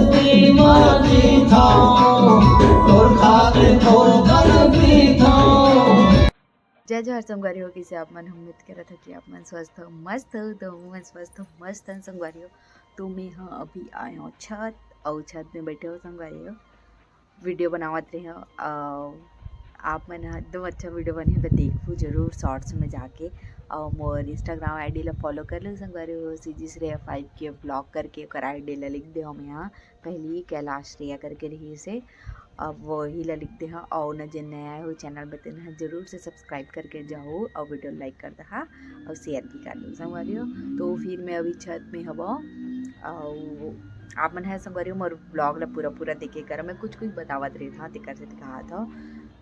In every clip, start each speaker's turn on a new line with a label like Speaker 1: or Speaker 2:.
Speaker 1: शिवाजी था तोर खातिर ठोकर भी था।
Speaker 2: जय जोहार संगवारी हो किसे आप मन उम्मीद करत हो कि आप मन स्वस्थ हो मस्त हो तो मैं स्वस्थ हो मस्त हन संगवारी हो। तो मैं हाँ अभी आए हो छत और छत में बैठे हो संगवारी हो वीडियो बनावत रहे हो। आप मन एकदम अच्छा वीडियो बने तो देखो जरूर शॉर्ट्स में जाके और मोर इंस्टाग्राम आईडी ला फॉलो कर लो संगवारी हो सीजी श्रेया 5 के ब्लॉग करके ओकर आईडी ला लिख दे हम यहाँ पहली कैलाश श्रेया करके रही से अब वही ला लिख दे हाँ और न जिन नया हो चैनल बतन हाँ जरूर से सब्सक्राइब करके जाओ और वीडियो लाइक कर दहा और शेयर भी कर दो संगवारी हो। तो फिर मैं अभी छत में हब और आप मन है संगवारी हो मोर ब्लॉग ला पूरा देखे कर मैं कुछ बतावत रही था तेकर से कहा था।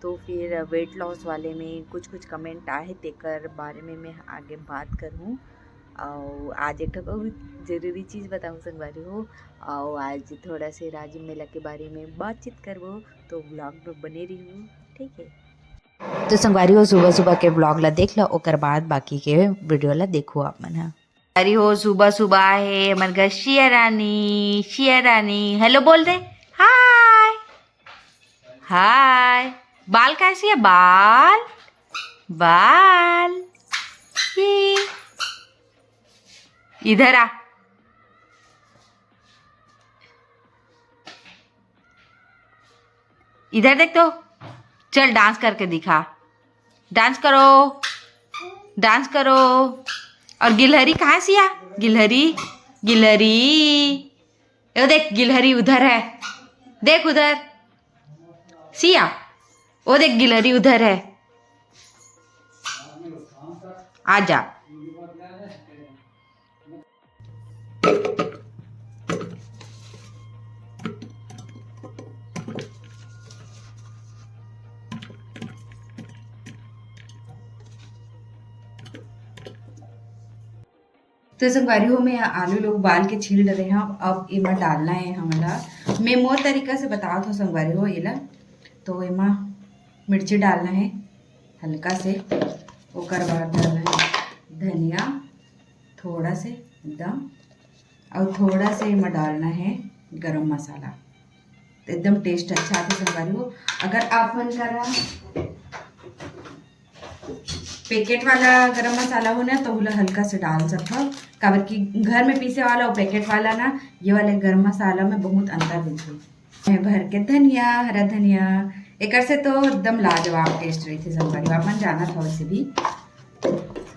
Speaker 2: तो फिर वेट लॉस वाले में कुछ कमेंट आए तेकर बारे में मैं आगे बात करूँ और आज एक जरूरी चीज़ बताऊँ संगवारी हो और आज थोड़ा से राजीव मेला के बारे में बातचीत करबो तो ब्लॉग में बने रही हूँ ठीक है। तो संगवारी हो सुबह के ब्लॉग ला देख लो ओकर बाद बाकी के वीडियो ला देखो आप मन हा। अरे हो सुबह है मन का शिया रानी हेलो बोल दे हाय हाय। बाल कैसी है बाल बाल ये इधर आ इधर देख तो चल डांस करके दिखा डांस करो। और गिलहरी कहाँ सिया गिलहरी ये देख गिलहरी उधर है देख उधर सिया वो देख गिलहरी उधर है आजा। तो संगवारी हो मैं आलू लोग उबाल के छील डले हैं अब इमा डालना है हमारा मैं मोर तरीका से बताओ तो संगवारी हो ये तो इमा मिर्ची डालना है हल्का से ओकर बाद डालना है धनिया थोड़ा से एकदम और थोड़ा से इमा डालना है गरम मसाला तो एकदम टेस्ट अच्छा आता संगवारी हो। अगर आप मन करा पैकेट वाला गरम मसाला हो ना तो वो हल्का से डाल सकते हो काबर कि घर में पीसे वाला और पैकेट वाला ना ये वाले गरम मसाला में बहुत अंतर दिखते हैं। भर के धनिया हरा धनिया एक से तो एकदम लाजवाब टेस्ट रही थी संगवारी आप मन जाना था वैसे भी।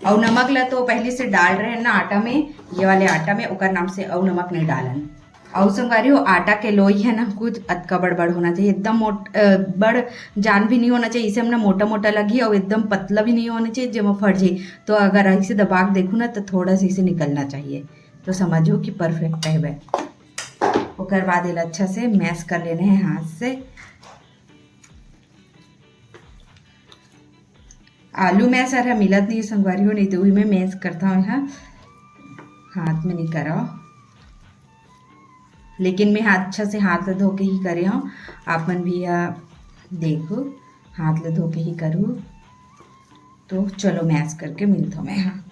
Speaker 2: और नमक ला तो पहले से डाल रहे हैं ना आटा में ये वाले आटा में ओकर नाम से और नमक नहीं डालन। और संगवारी हो आटा के लोई है ना कुछ अदका बड़ होना चाहिए एकदम बड़ जान भी नहीं होना चाहिए इसे हमने मोटा लगी और एकदम पतला भी नहीं होना चाहिए जब फट जाए तो अगर ऐसे दबा के देखूँ ना तो थोड़ा सा इसे निकलना चाहिए तो समझो कि परफेक्ट है वह। ओकर बाद ये अच्छा से मैश कर लेने हैं हाथ से। आलू मैश है मिलत नहीं संगवारी हो नहीं तो वही मैं मैश करता हूँ यहाँ हाथ में नहीं करा लेकिन मैं अच्छा से हाथ ले धो के ही करे हूँ आप मन भी देखो हाथ ले धो के ही करूँ। तो चलो मैश करके मिलता हूँ मैं हाँ।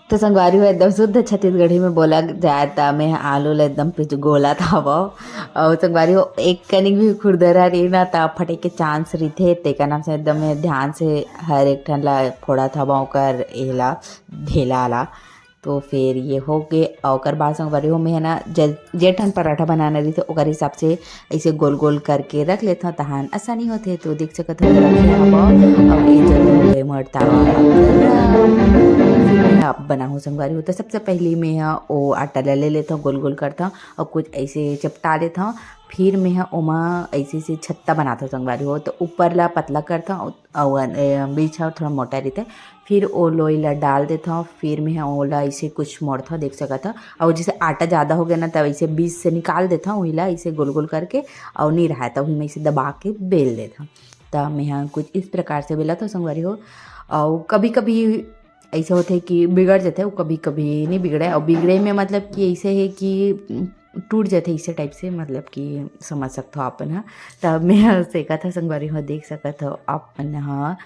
Speaker 2: तो संगवारी हो एकदम शुद्ध छत्तीसगढ़ी में बोला जाए था मैं आलू ला एकदम गोला था वो और संगवारी हो एक कनिक भी खुरदरा रही ना था फटे के चांस रही थे तेका नाम से एकदम ध्यान से हर एक ठन ला फोड़ा था कर एला ढेला ला। तो फिर ये हो गए और बाद संगवारी हो मैं ना जे ठन पराठा बनाना रही तो ओकर हिसाब से ऐसे गोल करके रख लेता हूँ तहान आसानी होते तो देख सकत हो और ये जब मरता आप बना हो संगवारी हो तो सबसे पहले मैं वो आटा ले लेता हूँ गोल करता हूँ और कुछ ऐसे चपटा देता हूँ फिर मैं ओमा ऐसे छत्ता बनाता हूँ संगवारी हो तो ऊपर ला पतला करता हूँ और बीच थोड़ा मोटा रहता है फिर वो लोई ला डाल देता हूँ फिर मैं ओला ऐसे कुछ मोड़ता हूँ देख सका था और जैसे आटा ज़्यादा हो गया ना तब ऐसे बीच से निकाल देता हूँ वही ला ऐसे गोल करके और नहीं रहा था वही मैं इसे दबा के बेल देता हूँ। तो मैं यहाँ कुछ इस प्रकार से बेला तो संगवारी हो और कभी ऐसा होता है कि बिगड़ जाता है वो कभी नहीं बिगड़ा और बिगड़े में मतलब कि ऐसे है कि टूट जाते इसे टाइप से मतलब कि समझ सकते हो अपन हाँ। तब मैं सेका था संगवारी हो देख सकत हो अपन हाँ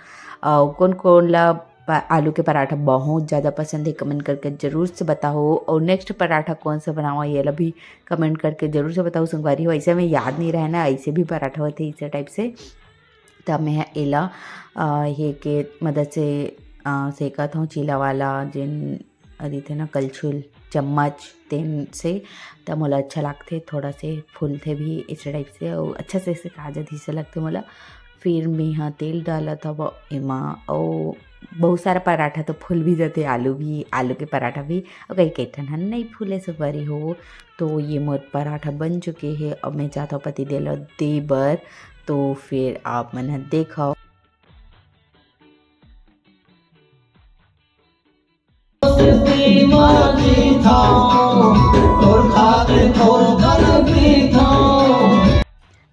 Speaker 2: कौन ला आलू के पराठा बहुत ज़्यादा पसंद है, कमेंट करके ज़रूर से बताओ। और नेक्स्ट पराठा कौन सा बनाओ ये ला भी कमेंट करके ज़रूर से बताओ संगवारी हो। ऐसे में याद नहीं रहे ना, ऐसे भी पराठा होते इस टाइप से। तब मैं एला ये के मदद से सेकत हूँ चीला वाला जिन अदी थे ना कलछुल चम्मच तेन से, तब मोला अच्छा लगते, थोड़ा से फूलते भी इस टाइप से और अच्छा से काजा धी से लगते मोला। फिर मैं यहाँ तेल डाला था वो एमा और बहुत सारा पराठा तो फूल भी जाते, आलू के पराठा भी, और कई कई ठन नहीं फूले संगवारी हो। तो ये मोर पराठा बन चुके हैं, अब मैं चाहता हूँ पति देला दे बर, तो फिर आप मन देखो।
Speaker 1: माजी था तोर खाते तोर कर पीता।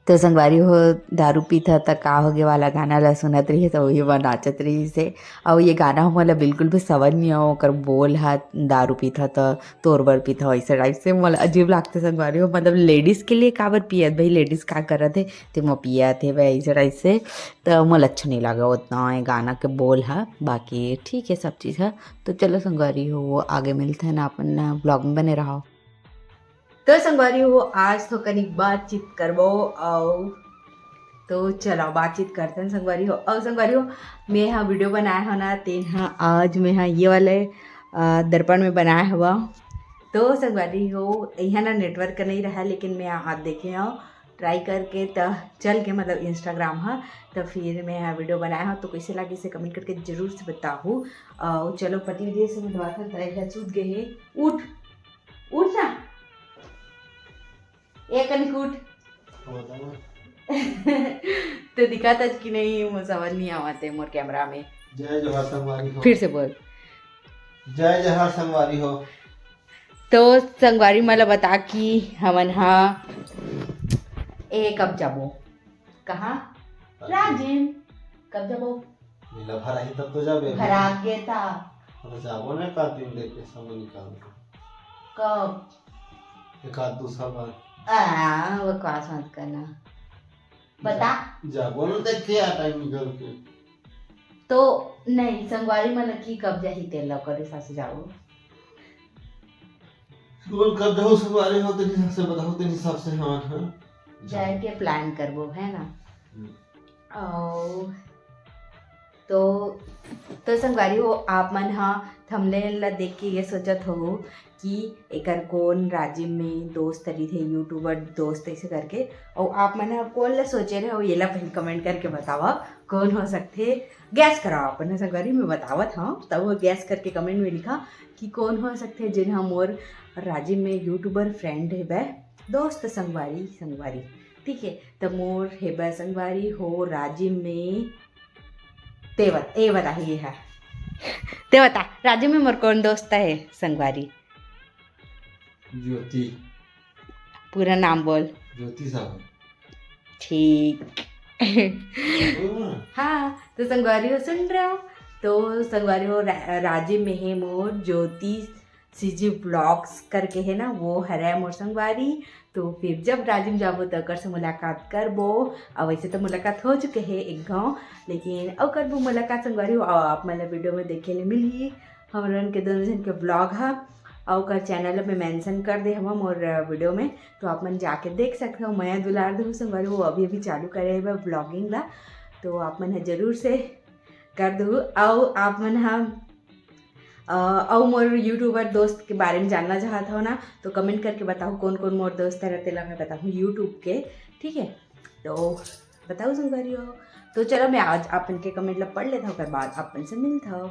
Speaker 2: तो संगवारी हो दारू पीता त का होगे वाला गाना ला सुनत रही तो वही वह नाचत रही से। और ये गाना हो मोला बिल्कुल भी समझ नहीं आओ, ओकर बोल हा दारू पीता त तोर बर पीता ऐसे टाइप से मोला अजीब लगते संगवारी हो। मतलब लेडीज़ के लिए काबर पियत भाई, लेडीज़ का करत है तो मैं पिया थे भाई ऐसे टाइप से, तो मोला अच्छा नहीं लगा उतना ये गाना के बोल हा। बाकी ठीक है सब चीज़ है। तो चलो संगवारी हो वो आगे मिलते हैं ना, अपन ब्लॉग में बने रहो। तो संगवारी हो आज तो कनिक बातचीत करबो और तो चलो बातचीत करते हैं संगवारी हो। और संगवारी हो मैं यहाँ वीडियो बनाया हो ना, तेन हाँ आज मैं हाँ ये वाले दर्पण में बनाया हुआ। तो संगवारी हो यहाँ ना नेटवर्क नहीं रहा, लेकिन मैं आज देखे हूँ ट्राई करके तो चल के मतलब इंस्टाग्राम हाँ, तो फिर मैं यहाँ वीडियो बनाया हूँ। तो कैसे लगे इसे कमेंट करके ज़रूर से बताओ। और चलो पति विदेश से मैं बात कर सूत गए है, उठ उठ ना एक कूट तो दिखाता कि नहीं मुझे समझ नहीं आते मोर कैमरा में।
Speaker 1: जय जोहार संगवारी हो।
Speaker 2: फिर से बोल
Speaker 1: जय जोहार संगवारी हो।
Speaker 2: तो संगवारी मतलब बता कि हमन हाँ कब जाबो कहाँ राजिम, कब जाबो
Speaker 1: नीला भरा ही तब तो जाबे
Speaker 2: भरा गया था
Speaker 1: अब जाबो ना का दिन देख के समय निकाल के
Speaker 2: कब
Speaker 1: एक आध दूसरा बार
Speaker 2: वो क्लास मत करना बता
Speaker 1: जाबो ना देख के टाइम निकाल के।
Speaker 2: तो नहीं संगवारी मतलब कि कब जाही तेल ला करे सास जाओ
Speaker 1: स्कूल कब जाओ संगवारी हो, तेरे हिसाब से बताओ, तेरे हिसाब से हाँ हाँ
Speaker 2: जाए के प्लान करबो है ना। और तो संगवारी हो आप मन हाँ थंबनेल ला देख के ये सोचत हो कि एकर कौन राजिम में दोस्त रही थे यूट्यूबर दोस्त ऐसे करके, और आप मैंने कौन ला सोचे रहे हो ये ला पहले कमेंट करके बतावा कौन हो सकते, गैस कराओ अपन संगवारी में बतावत हाँ। तब वो गैस करके कमेंट में लिखा कि कौन हो सकते जिन्हें मोर राजिम में यूट्यूबर फ्रेंड है वह दोस्त संगवारी ठीक है। तो मोर हेबा संगवारी हो राजिम में ते बता ये है ते बता राजिम में मोर कौन दोस्त है संगवारी।
Speaker 1: ज्योति
Speaker 2: पूरा नाम बोल।
Speaker 1: ज्योति साहब
Speaker 2: ठीक हाँ। तो संगवारी हो सुन रहे हो, तो संगवारी हो राजिम में है मोर ज्योति सीजी ब्लॉग्स करके है ना, वो हरे मोर संगवारी। तो फिर जब राजिम जाबो तो कर से मुलाकात करबो। और वैसे तो मुलाकात हो चुके है एक गाँव, लेकिन और करबो मुलाकात संगवारी हो। और आप मतलब वीडियो में देखे ले मिली हमरन के दोनों जन के ब्लॉग है, और का चैनल में मेंशन कर दे हम और वीडियो में, तो आप मन जाके देख सकते हो। मैं दुलार दू संगवारी वो अभी चालू करे हुए ब्लॉगिंग ला, तो आप मन जरूर से कर दो। और आप मन हम और मोर यूट्यूबर दोस्त के बारे में जानना चाहता हो ना, तो कमेंट करके बताओ कौन कौन मोर दोस्त रहते ला मैं बताऊँ यूट्यूब के, ठीक है। तो बताओ संगवारी हो। तो चलो मैं आज अपन के कमेंट ला पढ़ लेता हूँ, फिर बाद अपन से मिलता हूँ।